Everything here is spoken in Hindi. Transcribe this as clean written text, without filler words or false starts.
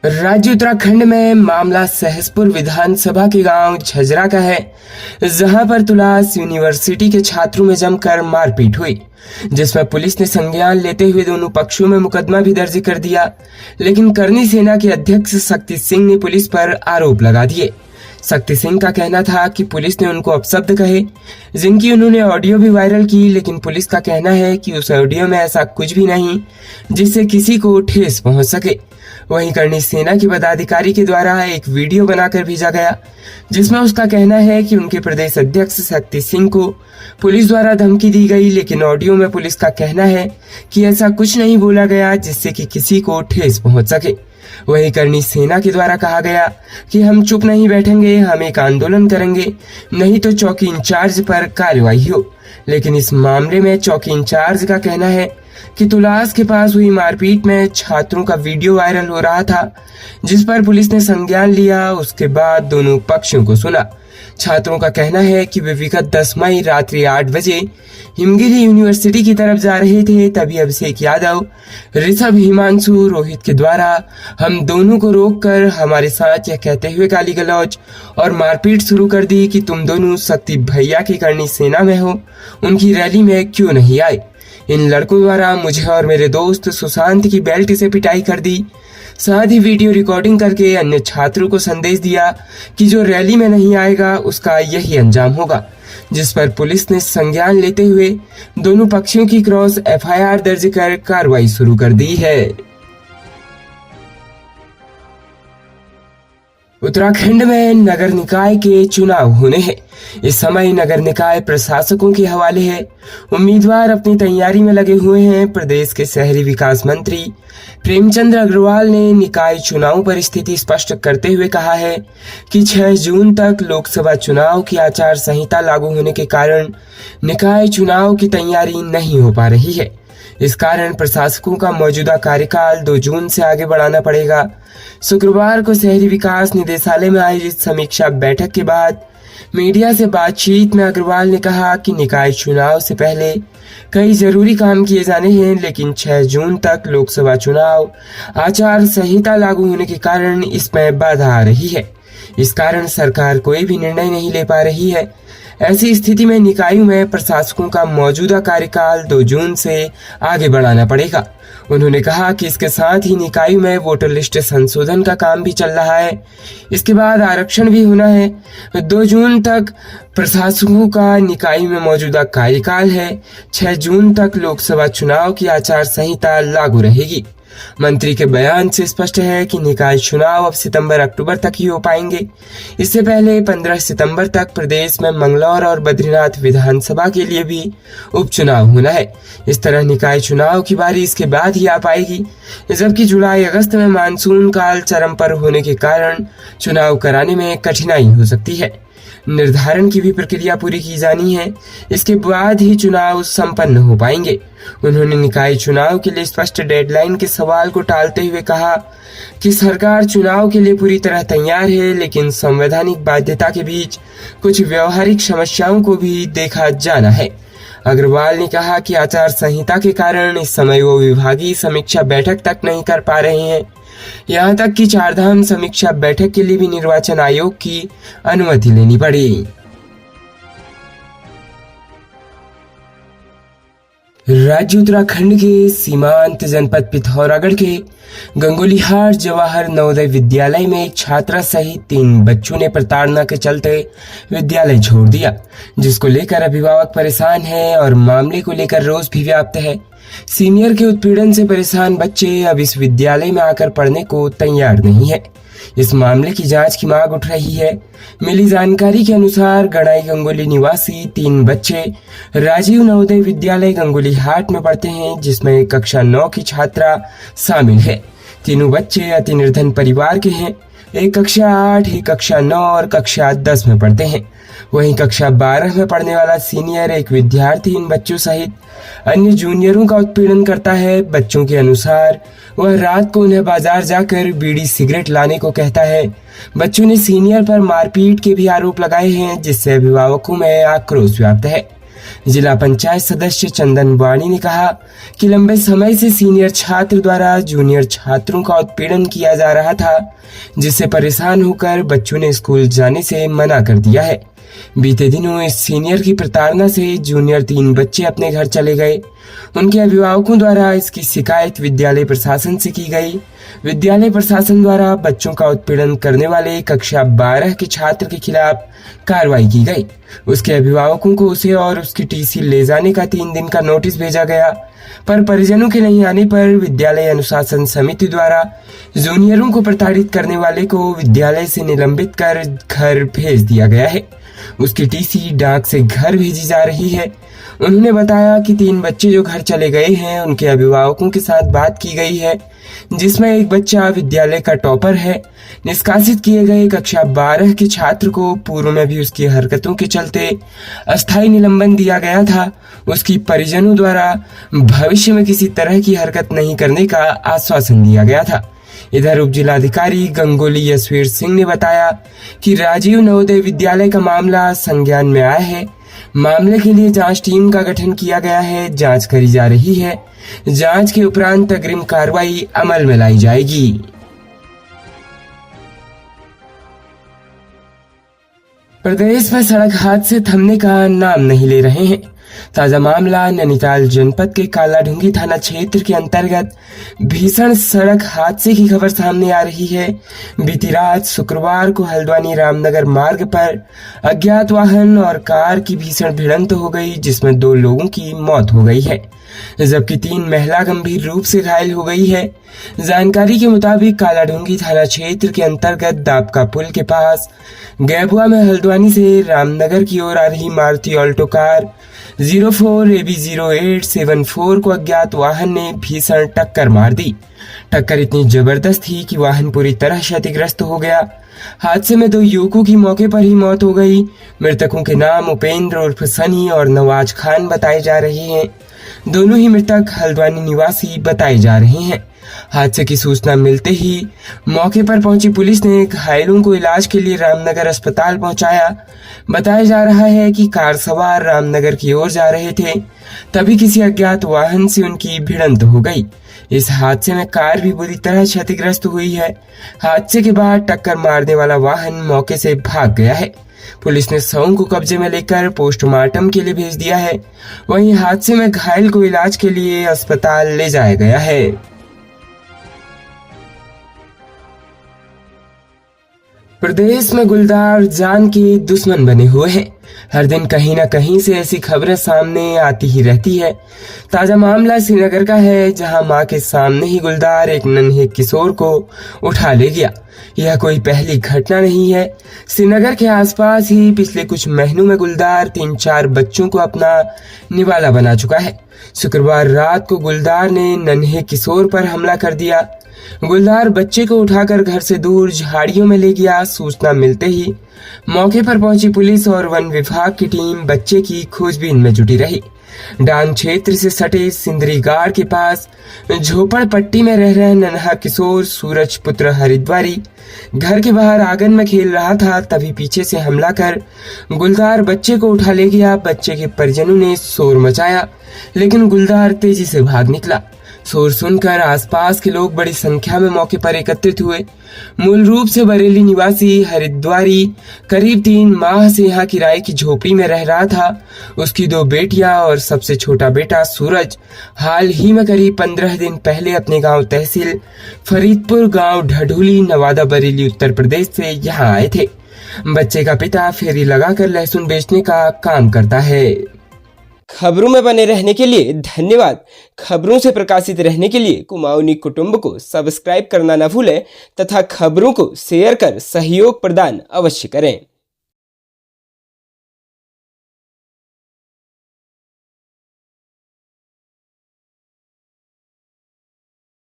राज्य उत्तराखंड में मामला सहसपुर विधानसभा के गांव झजरा का है, जहां पर तुलास यूनिवर्सिटी के छात्रों में जमकर मारपीट हुई, जिसमें पुलिस ने संज्ञान लेते हुए दोनों पक्षों में मुकदमा भी दर्ज कर दिया। लेकिन करनी सेना के अध्यक्ष शक्ति सिंह ने पुलिस पर आरोप लगा दिए। शक्ति सिंह का कहना था कि पुलिस ने उनको अपशब्द कहे, जिनकी उन्होंने ऑडियो भी वायरल की, लेकिन पुलिस का कहना है कि उस ऑडियो में ऐसा कुछ भी नहीं जिससे किसी को ठेस पहुंच सके। वहीं करनी सेना के पदाधिकारी के द्वारा एक वीडियो बनाकर भेजा गया, जिसमें उसका कहना है कि उनके प्रदेश अध्यक्ष शक्ति सिंह को पुलिस द्वारा धमकी दी गई, लेकिन ऑडियो में पुलिस का कहना है कि ऐसा कुछ नहीं बोला गया जिससे कि किसी को ठेस पहुंच सके। वहीं करनी सेना के द्वारा कहा गया कि हम चुप नहीं बैठेंगे, हम एक आंदोलन करेंगे, नहीं तो चौकी इंचार्ज पर कार्रवाई हो। लेकिन इस मामले में चौकी इंचार्ज का कहना है कि तुलास के पास हुई मारपीट में छात्रों का वीडियो वायरल हो रहा था, जिस पर पुलिस ने संज्ञान लिया। उसके बाद दोनों पक्षों को सुना। छात्रों का कहना है कि वे विगत 10 मई रात्रि 8 बजे हिमगिरी यूनिवर्सिटी की तरफ जा रहे थे, तभी अभिषेक यादव, ऋषभ, हिमांशु, रोहित के द्वारा हम दोनों को रोककर हमारे साथ यह कहते हुए गाली गलौज और मारपीट शुरू कर दी कि तुम दोनों शक्ति भैया की करनी सेना में हो, उनकी रैली में क्यों नहीं आए। इन लड़कों द्वारा मुझे और मेरे दोस्त सुशांत की बेल्ट से पिटाई कर दी। साथ ही वीडियो रिकॉर्डिंग करके अन्य छात्रों को संदेश दिया कि जो रैली में नहीं आएगा उसका यही अंजाम होगा, जिस पर पुलिस ने संज्ञान लेते हुए दोनों पक्षों की क्रॉस एफआईआर दर्ज कर कार्रवाई शुरू कर दी है। उत्तराखंड में नगर निकाय के चुनाव होने हैं। इस समय नगर निकाय प्रशासकों के हवाले है। उम्मीदवार अपनी तैयारी में लगे हुए हैं। प्रदेश के शहरी विकास मंत्री प्रेमचंद अग्रवाल ने निकाय चुनाव पर स्थिति स्पष्ट करते हुए कहा है कि 6 जून तक लोकसभा चुनाव की आचार संहिता लागू होने के कारण निकाय चुनाव की तैयारी नहीं हो पा रही है। इस कारण प्रशासकों का मौजूदा कार्यकाल 2 जून से आगे बढ़ाना पड़ेगा। शुक्रवार को शहरी विकास निदेशालय में आयोजित समीक्षा बैठक के बाद मीडिया से बातचीत में अग्रवाल ने कहा कि निकाय चुनाव से पहले कई जरूरी काम किए जाने हैं, लेकिन 6 जून तक लोकसभा चुनाव आचार संहिता लागू होने के कारण इसमें बाधा आ रही है। इस कारण सरकार कोई भी निर्णय नहीं ले पा रही है। ऐसी स्थिति में निकायों में प्रशासकों का मौजूदा कार्यकाल 2 जून से आगे बढ़ाना पड़ेगा। उन्होंने कहा कि इसके साथ ही निकायों में वोटर लिस्ट संशोधन का काम भी चल रहा है। इसके बाद आरक्षण भी होना है। 2 जून तक प्रशासकों का निकाय में मौजूदा कार्यकाल है। 6 जून तक लोकसभा चुनाव की आचार संहिता लागू रहेगी। मंत्री के बयान से स्पष्ट है कि निकाय चुनाव अब सितंबर-अक्टूबर तक ही हो पाएंगे। इससे पहले 15 सितंबर तक प्रदेश में मंगलौर और बद्रीनाथ विधानसभा के लिए भी उपचुनाव होना है। इस तरह निकाय चुनाव की बारी इसके बाद ही आ पाएगी, जबकि जुलाई-अगस्त में मानसून काल चरम पर होने के कारण चुनाव कराने में कठिनाई हो सकती है। निर्धारण की भी प्रक्रिया पूरी की जानी है, इसके बाद ही चुनाव संपन्न हो पाएंगे। उन्होंने निकाय चुनाव के लिए स्पष्ट डेडलाइन के सवाल को टालते हुए कहा कि सरकार चुनाव के लिए पूरी तरह तैयार है, लेकिन संवैधानिक बाध्यता के बीच कुछ व्यवहारिक समस्याओं को भी देखा जाना है। अग्रवाल ने कहा कि आचार संहिता के कारण इस समय वो विभागीय समीक्षा बैठक तक नहीं कर पा रहे हैं। यहाँ तक कि चारधाम समीक्षा बैठक के लिए भी निर्वाचन आयोग की अनुमति लेनी पड़ी। राज्य उत्तराखंड के सीमांत जनपद पिथौरागढ़ के गंगोलीहाट जवाहर नवोदय विद्यालय में एक छात्रा सहित 3 बच्चों ने प्रताड़ना के चलते विद्यालय छोड़ दिया, जिसको लेकर अभिभावक परेशान हैं और मामले को लेकर रोष भी व्याप्त है। सीनियर के उत्पीड़न से परेशान बच्चे अब इस विद्यालय में आकर पढ़ने को तैयार नहीं है। इस मामले की जांच की मांग उठ रही है। मिली जानकारी के अनुसार गणाई गंगोली निवासी 3 बच्चे राजीव नवोदय विद्यालय गंगोलीहाट में पढ़ते हैं, जिसमें कक्षा 9 की छात्रा शामिल है। तीनों बच्चे अति निर्धन परिवार के हैं। एक कक्षा 8, एक कक्षा 9 और कक्षा 10 में पढ़ते हैं। वहीं कक्षा 12 में पढ़ने वाला सीनियर एक विद्यार्थी इन बच्चों सहित अन्य जूनियरों का उत्पीड़न करता है। बच्चों के अनुसार वह रात को उन्हें बाजार जाकर बीड़ी सिगरेट लाने को कहता है। बच्चों ने सीनियर पर मारपीट के भी आरोप लगाए हैं, जिससे अभिभावकों में आक्रोश व्याप्त है। जिला पंचायत सदस्य चंदन वाणी ने कहा कि लंबे समय से सीनियर छात्र द्वारा जूनियर छात्रों का उत्पीड़न किया जा रहा था, जिससे परेशान होकर बच्चों ने स्कूल जाने से मना कर दिया है। बीते दिनों इस सीनियर की प्रताड़ना से जूनियर 3 बच्चे अपने घर चले गए। उनके अभिभावकों द्वारा इसकी शिकायत विद्यालय प्रशासन से की गई। विद्यालय प्रशासन द्वारा बच्चों का उत्पीड़न करने वाले कक्षा 12 के छात्र के खिलाफ कार्रवाई की गई। उसके अभिभावकों को उसे और उसकी टीसी ले जाने का 3 दिन का नोटिस भेजा गया, पर परिजनों के नहीं आने पर विद्यालय अनुशासन समिति द्वारा जूनियरों को प्रताड़ित करने वाले को विद्यालय से निलंबित कर घर भेज दिया गया है। उसकी टीसी डाक से घर भेजी जा रही है। उन्होंने बताया कि 3 बच्चे जो घर चले गए हैं उनके अभिभावकों के साथ बात की गई है, जिसमें एक बच्चा विद्यालय का टॉपर है। निष्कासित किए गए कक्षा 12 के छात्र को पूर्व में भी उसकी हरकतों के चलते अस्थायी निलंबन दिया गया था। उसकी परिजनों द्वारा भविष्य में किसी तरह की हरकत नहीं करने का आश्वासन दिया गया था। इधर उप जिलाधिकारी गंगोली यशवीर सिंह ने बताया कि राजीव नवोदय विद्यालय का मामला संज्ञान में आया है। मामले के लिए जांच टीम का गठन किया गया है, जांच करी जा रही है। जांच के उपरांत अग्रिम कार्रवाई अमल में लाई जाएगी। प्रदेश में सड़क हादसे थमने का नाम नहीं ले रहे हैं। ताजा मामला नैनीताल जनपद के कालाढूंगी थाना क्षेत्र के अंतर्गत भीषण सड़क हादसे की खबर सामने आ रही है। बीती रात शुक्रवार को हल्द्वानी रामनगर मार्ग पर अज्ञात वाहन और कार की भीषण भिड़ंत हो गई, जिसमें 2 लोगों की मौत हो गई है, जबकि 3 महिला गंभीर रूप से घायल हो गई है। जानकारी के मुताबिक कालाढूंगी थाना क्षेत्र के अंतर्गत दापका पुल के पास गैबुआ में हल्द्वानी से रामनगर की ओर आ रही मारुति ऑल्टो कार 04 AB 0874 को अज्ञात वाहन ने भीषण टक्कर मार दी। टक्कर इतनी जबरदस्त थी कि वाहन पूरी तरह क्षतिग्रस्त हो गया। हादसे में 2 युवकों की मौके पर ही मौत हो गई। मृतकों के नाम उपेंद्र उर्फ सनी और नवाज खान बताए जा रहे हैं। दोनों ही मृतक हल्द्वानी निवासी बताए जा रहे हैं। हादसे की सूचना मिलते ही मौके पर पहुंची पुलिस ने घायलों को इलाज के लिए रामनगर अस्पताल पहुंचाया। बताया जा रहा है कि कार सवार रामनगर की ओर जा रहे थे, तभी किसी अज्ञात वाहन से उनकी भिड़ंत हो गई। इस हादसे में कार भी बुरी तरह क्षतिग्रस्त हुई है। हादसे के बाद टक्कर मारने वाला वाहन मौके से भाग गया है। पुलिस ने शवों को कब्जे में लेकर पोस्टमार्टम के लिए भेज दिया है। वहीं हादसे में घायल को इलाज के लिए अस्पताल ले जाया गया है। प्रदेश में गुलदार जान के दुश्मन बने हुए हैं। हर दिन कहीं न कहीं से ऐसी खबरें सामने आती ही रहती है। ताजा मामला श्रीनगर का है, जहां मां के सामने ही गुलदार एक नन्हे किशोर को उठा ले गया। यह कोई पहली घटना नहीं है। श्रीनगर के आसपास ही पिछले कुछ महीनों में गुलदार 3-4 बच्चों को अपना निवाला बना चुका है। शुक्रवार रात को गुलदार ने नन्हे किशोर पर हमला कर दिया। गुलदार बच्चे को उठाकर घर से दूर झाड़ियों में ले गया। सूचना मिलते ही मौके पर पहुंची पुलिस और वन विभाग की टीम बच्चे की खोजबीन में जुटी रही। डांग क्षेत्र से सटे सिंदरी गाड़ के पास झोपड़पट्टी में रह रहे नन्हा किशोर सूरज पुत्र हरिद्वारी घर के बाहर आंगन में खेल रहा था, तभी पीछे से हमला कर गुलदार बच्चे को उठा ले गया। बच्चे के परिजनों ने शोर मचाया, लेकिन गुलदार तेजी से भाग निकला। शोर सुनकर आसपास के लोग बड़ी संख्या में मौके पर एकत्रित हुए। मूल रूप से बरेली निवासी हरिद्वारी करीब 3 माह से यहाँ किराए की झोपड़ी में रह रहा था। उसकी 2 बेटियां और सबसे छोटा बेटा सूरज हाल ही में करीब 15 दिन पहले अपने गांव तहसील फरीदपुर गांव ढढूली नवादा बरेली उत्तर प्रदेश से यहाँ आए थे। बच्चे का पिता फेरी लगाकर लहसुन बेचने का काम करता है। खबरों में बने रहने के लिए धन्यवाद। खबरों से प्रकाशित रहने के लिए कुमाऊनी कुटुंब को सब्सक्राइब करना न भूलें तथा खबरों को शेयर कर सहयोग प्रदान अवश्य करें।